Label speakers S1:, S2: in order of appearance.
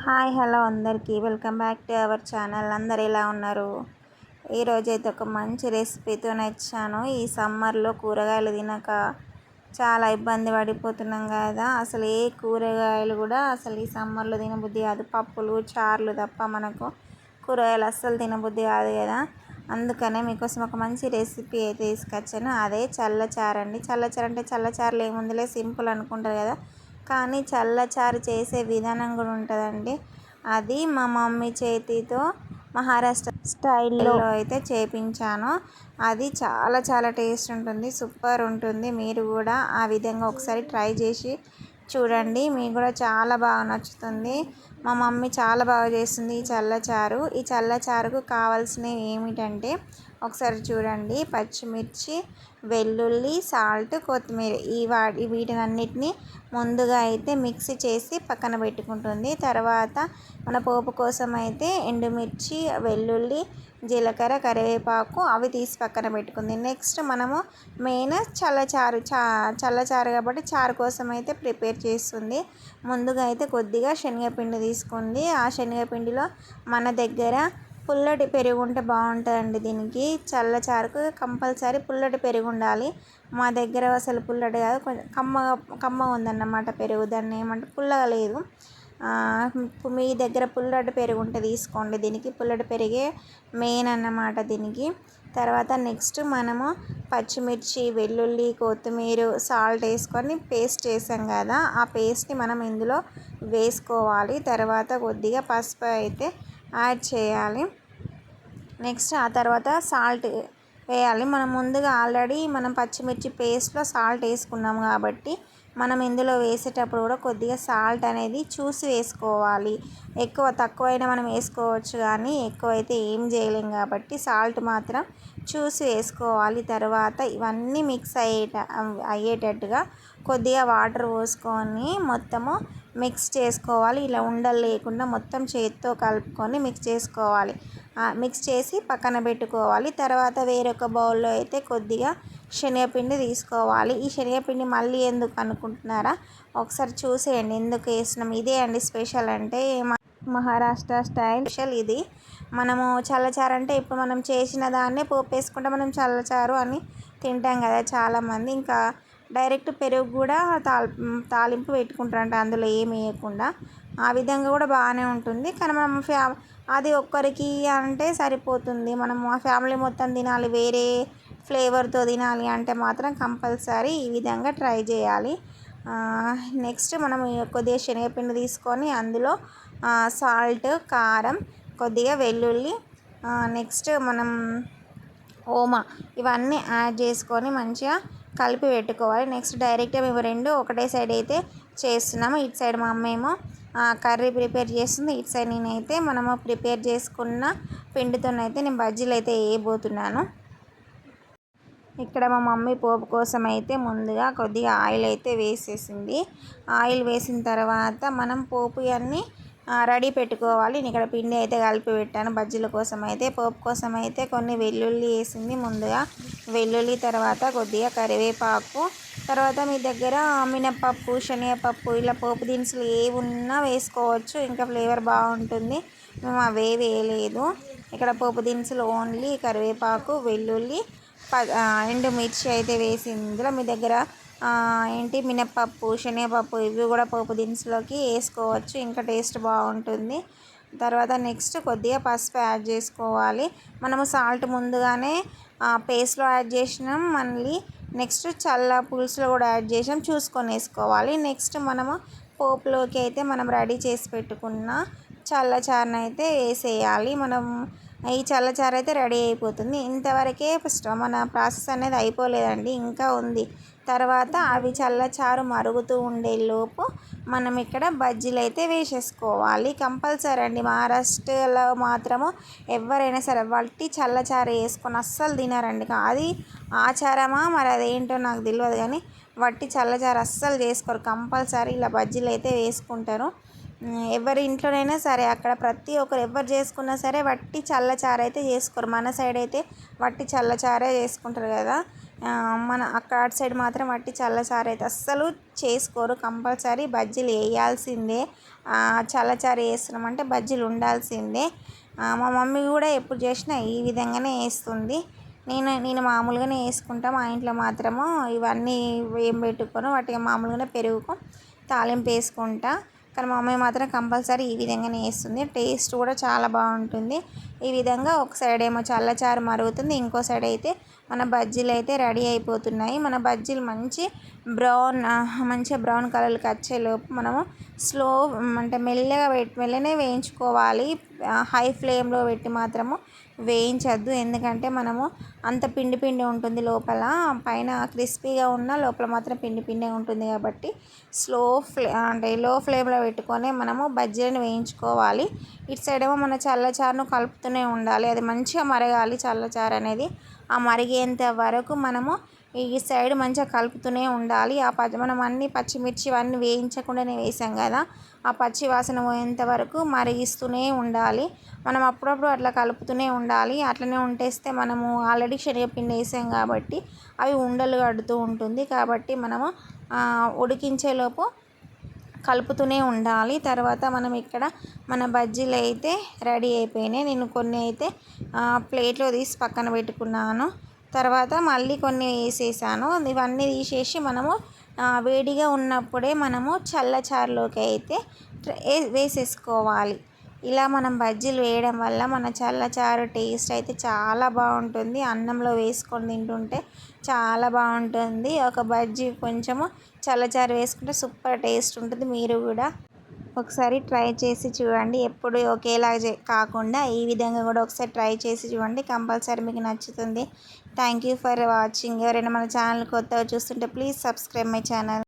S1: Hi hello అందరికీ welcome back to our channel. అందరు ఎలా ఉన్నారు? ఈరోజైతే ఒక మంచి రెసిపీతో వచ్చాను. ఈ సమ్మర్లో కూరగాయలు తినక చాలా ఇబ్బంది పడిపోతున్నాం కదా. అసలు ఏ కూరగాయలు కూడా అసలు ఈ సమ్మర్లో తినబుద్ధి కాదు. పప్పులు చారులు తప్ప మనకు కూరగాయలు అస్సలు తినబుద్ధి కాదు కదా. అందుకనే మీకోసం ఒక మంచి రెసిపీ అయితే తీసుకొచ్చాను. అదే చల్లచారు అండి. చల్లచారు అంటే చల్లచారులు ఏముందిలే సింపుల్ అనుకుంటారు కదా, కానీ చల్లచారు చేసే విధానం కూడా ఉంటుందండి. అది మా మమ్మీ చేతితో మహారాష్ట్ర స్టైల్లో అయితే చేపించాను. అది చాలా చాలా టేస్ట్ ఉంటుంది, సూపర్ ఉంటుంది. మీరు కూడా ఆ విధంగా ఒకసారి ట్రై చేసి చూడండి, మీకు కూడా చాలా బాగా నచ్చుతుంది. మా మమ్మీ చాలా బాగా చేస్తుంది ఈ చల్లచారు. ఈ చల్లచారుకు కావాల్సినవి ఏమిటంటే ఒకసారి చూడండి: పచ్చిమిర్చి, వెల్లుల్లి, సాల్ట్, కొత్తిమీర. వీటినన్నిటిని ముందుగా అయితే మిక్సీ చేసి పక్కన పెట్టుకుంటుంది. తర్వాత మన పోపు కోసం అయితే ఎండుమిర్చి, వెల్లుల్లి, జీలకర్ర, కరివేపాకు అవి తీసి పక్కన పెట్టుకుంది. నెక్స్ట్ మనము మెయిన్ చల్లచారు కాబట్టి చారు కోసం అయితే ప్రిపేర్ చేస్తుంది. ముందుగా అయితే కొద్దిగా శనగపిండి తీసుకుంది. ఆ శనగపిండిలో మన దగ్గర పుల్లటి పెరుగు ఉంటే బాగుంటుందండి. దీనికి చల్లచారుకు కంపల్సరీ పుల్లటి పెరుగు ఉండాలి. మా దగ్గర అసలు పుల్లటి కాదు, కొంచెం కమ్మగా ఉందన్నమాట పెరుగు. దాన్ని ఏమంటే పుల్లగా లేదు. మీ దగ్గర పుల్లటి పెరుగు ఉంటే తీసుకోండి. దీనికి పుల్లటి పెరిగే మెయిన్ అన్నమాట దీనికి. తర్వాత నెక్స్ట్ మనము పచ్చిమిర్చి, వెల్లుల్లి, కొత్తిమీర, సాల్ట్ వేసుకొని పేస్ట్ చేసాం కదా, ఆ పేస్ట్ని మనం ఇందులో వేసుకోవాలి. తర్వాత కొద్దిగా పసుపు అయితే యాడ్ చేయాలి. నెక్స్ట్ ఆ తర్వాత సాల్ట్ వేయాలి. మనం ముందుగా ఆల్రెడీ పచ్చిమిర్చి పేస్ట్లో సాల్ట్ వేసుకున్నాం కాబట్టి మనం ఇందులో వేసేటప్పుడు కూడా కొద్దిగా సాల్ట్ అనేది చూసి వేసుకోవాలి. ఎక్కువ తక్కువైనా మనం వేసుకోవచ్చు, కానీ ఎక్కువైతే ఏం చేయలేం కాబట్టి సాల్ట్ మాత్రం చూసి వేసుకోవాలి. తర్వాత ఇవన్నీ మిక్స్ అయ్యేటట్టుగా కొద్దిగా వాటర్ పోసుకొని మొత్తము మిక్స్ చేసుకోవాలి. ఇలా ఉండలు లేకుండా మొత్తం చేతితో కలుపుకొని మిక్స్ చేసుకోవాలి. మిక్స్ చేసి పక్కన పెట్టుకోవాలి. తర్వాత వేరొక బౌల్లో అయితే కొద్దిగా శనగపిండి తీసుకోవాలి. ఈ శనగపిండి మళ్ళీ ఎందుకు అనుకుంటున్నారా? ఒకసారి చూసేయండి ఎందుకు వేసినాం. ఇదే అండి స్పెషల్ అంటే మహారాష్ట్ర స్పెషల్ ఇది. మనము చల్లచారు అంటే ఇప్పుడు మనం చేసిన దాన్నే పోపు వేసుకుంటే మనం చల్లచారు అని తింటాం కదా చాలామంది. ఇంకా డైరెక్ట్ పెరుగు కూడా తాలింపు పెట్టుకుంటారంట అందులో ఏమి వేయకుండా. ఆ విధంగా కూడా బాగానే ఉంటుంది, కానీ మనం అది ఒక్కరికి అంటే సరిపోతుంది. మనం ఆ ఫ్యామిలీ మొత్తం తినాలి, వేరే ఫ్లేవర్తో తినాలి అంటే మాత్రం కంపల్సరీ ఈ విధంగా ట్రై చేయాలి. నెక్స్ట్ మనం కొద్దిగా శనగపిండి తీసుకొని అందులో సాల్ట్, కారం, కొద్దిగా వెల్లుల్లి, నెక్స్ట్ మనం ఓమా ఇవన్నీ యాడ్ చేసుకొని మంచిగా కలిపి పెట్టుకోవాలి. నెక్స్ట్ డైరెక్ట్గా మేము రెండు ఒకటే సైడ్ అయితే చేస్తున్నాము. ఇటు సైడ్ మా అమ్మ ఏమో కర్రీ ప్రిపేర్ చేస్తుంది, ఇటు సైడ్ నేనైతే మనము ప్రిపేర్ చేసుకున్న పిండితోనైతే నేను బజ్జీలు అయితే వేయబోతున్నాను. ఇక్కడ మా మమ్మీ పోపు కోసం అయితే ముందుగా కొద్దిగా ఆయిల్ అయితే వేసేసింది. ఆయిల్ వేసిన తర్వాత మనం పోపు అన్నీ రెడీ పెట్టుకోవాలి. నేను ఇక్కడ పిండి అయితే కలిపి పెట్టాను బజ్జీల కోసం అయితే. పోపు కోసం అయితే కొన్ని వెల్లుల్లి వేసింది ముందుగా, వెల్లుల్లి తర్వాత కొద్దిగా కరివేపాకు, తర్వాత మీ దగ్గర మినపప్పు, శనగపప్పు ఇలా పోపు దినుసులు ఏవి ఉన్నా వేసుకోవచ్చు, ఇంకా ఫ్లేవర్ బాగుంటుంది. మేము అవే వేయలేదు. ఇక్కడ పోపు దినుసులు ఓన్లీ కరివేపాకు, వెల్లుల్లి, ఎండుమిర్చి అయితే వేసింది. ఇందులో మీ దగ్గర మినప్పప్పు, శనగపప్పు ఇవి కూడా పోపు దినుసులోకి వేసుకోవచ్చు, ఇంకా టేస్ట్ బాగుంటుంది. తర్వాత నెక్స్ట్ కొద్దిగా పసుపు యాడ్ చేసుకోవాలి. మనము సాల్ట్ ముందుగానే పేస్ట్లో యాడ్ చేసినాం, మళ్ళీ నెక్స్ట్ చల్ల పులుసులో కూడా యాడ్ చేసాం, చూసుకొని వేసుకోవాలి. నెక్స్ట్ మనము పోపులోకి అయితే మనం రెడీ చేసి పెట్టుకున్న చల్లచారుని అయితే వేసేయాలి. మనం ఈ చల్లచారు అయితే రెడీ అయిపోతుంది. ఇంతవరకే ఫస్ట్ మన ప్రాసెస్ అనేది అయిపోలేదండి, ఇంకా ఉంది. తర్వాత అవి చల్లచారు మరుగుతూ ఉండేలోపు మనం ఇక్కడ బజ్జీలు అయితే వేసేసుకోవాలి. కంపల్సరీ అండి, మహారాష్ట్రలో మాత్రము ఎవరైనా సరే వట్టి చల్లచారు వేసుకొని అస్సలు తినారండి. అది ఆచారమా మరి అదేంటో నాకు తెలియదు, కానీ వట్టి చల్లచారు అస్సలు చేసుకోరు. కంపల్సరీ ఇలా బజ్జీలు అయితే వేసుకుంటారు. ఎవరి ఇంట్లోనైనా సరే అక్కడ ప్రతి ఒక్కరు ఎవరు చేసుకున్నా సరే వట్టి చల్లచారు అయితే చేసుకోరు. మన సైడ్ అయితే వట్టి చల్లచారే చేసుకుంటారు కదా. మన అక్కడ అటు సైడ్ మాత్రం వట్టి చల్లచారు అయితే అస్సలు చేసుకోరు. కంపల్సరీ బజ్జీలు వేయాల్సిందే. చల్లచారు వేస్తున్నామంటే బజ్జీలు ఉండాల్సిందే. మా మమ్మీ కూడా ఎప్పుడు చేసినా ఈ విధంగానే వేస్తుంది. నేను మామూలుగానే వేసుకుంటా. మా ఇంట్లో మాత్రము ఇవన్నీ ఏం పెట్టుకోను, వాటికి మామూలుగానే పెరుగుకు తాలింపు వేసుకుంటా. కానీ మా మమ్మీ మాత్రం కంపల్సరీ ఈ విధంగానే వేస్తుంది. టేస్ట్ కూడా చాలా బాగుంటుంది. ఈ విధంగా ఒక సైడ్ ఏమో చల్లచారు మరుగుతుంది, ఇంకో సైడ్ అయితే మన బజ్జీలు అయితే రెడీ అయిపోతున్నాయి. మన బజ్జీలు మంచిగా బ్రౌన్ కలర్కి వచ్చేలోపు మనము స్లో అంటే మెల్లనే వేయించుకోవాలి. హై ఫ్లేమ్లో పెట్టి మాత్రము వేయించద్దు. ఎందుకంటే మనము అంత పిండి ఉంటుంది లోపల, పైన క్రిస్పీగా ఉన్న లోపల మాత్రం పిండి ఉంటుంది. కాబట్టి లో ఫ్లేమ్లో పెట్టుకొని మనము బజ్జీలను వేయించుకోవాలి. ఇటు సైడ్ ఏమో మన చల్లచారును కలుపుతూనే ఉండాలి. అది మంచిగా మరగాలి. చల్లచారు అనేది ఆ మరిగేంత వరకు మనము ఈ సైడ్ మంచిగా కలుపుతూనే ఉండాలి. మనం అన్ని పచ్చిమిర్చి ఇవన్నీ వేయించకుండానే వేసాం కదా, ఆ పచ్చి వాసన పోయేంత వరకు మరిగిస్తూనే ఉండాలి. మనం అప్పుడప్పుడు అట్లా కలుపుతూనే ఉండాలి. అట్లనే ఉంటేస్తే మనము ఆల్రెడీ శనగపిండి వేసాం కాబట్టి అవి ఉండలు కడుతూ ఉంటుంది. కాబట్టి మనము ఉడికించేలోపు కలుపుతూనే ఉండాలి. తర్వాత మనం ఇక్కడ మన బజ్జీలు అయితే రెడీ అయిపోయినాయి. నేను కొన్ని అయితే ప్లేట్లో తీసి పక్కన పెట్టుకున్నాను. తర్వాత మళ్ళీ కొన్ని వేసేసాను. ఇవన్నీ తీసేసి మనము వేడిగా ఉన్నప్పుడే మనము చల్లచారులోకి అయితే వేసేసుకోవాలి. ఇలా మనం బజ్జీలు వేయడం వల్ల మన చల్లచారు టేస్ట్ అయితే చాలా బాగుంటుంది. అన్నంలో వేసుకొని తింటుంటే చాలా బాగుంటుంది. ఒక బజ్జీ కొంచెము చల్లచారు వేసుకుంటే సూపర్ టేస్ట్ ఉంటుంది. మీరు కూడా ఒకసారి ట్రై చేసి చూడండి. ఎప్పుడు ఒకేలా కాకుండా ఈ విధంగా కూడా ఒకసారి ట్రై చేసి చూడండి. కంపల్సరీ మీకు నచ్చుతుంది. Thank you for watching. ఎవరైనా మన ఛానల్ కొత్తగా చూస్తుంటే ప్లీజ్ సబ్స్క్రైబ్ మై ఛానల్.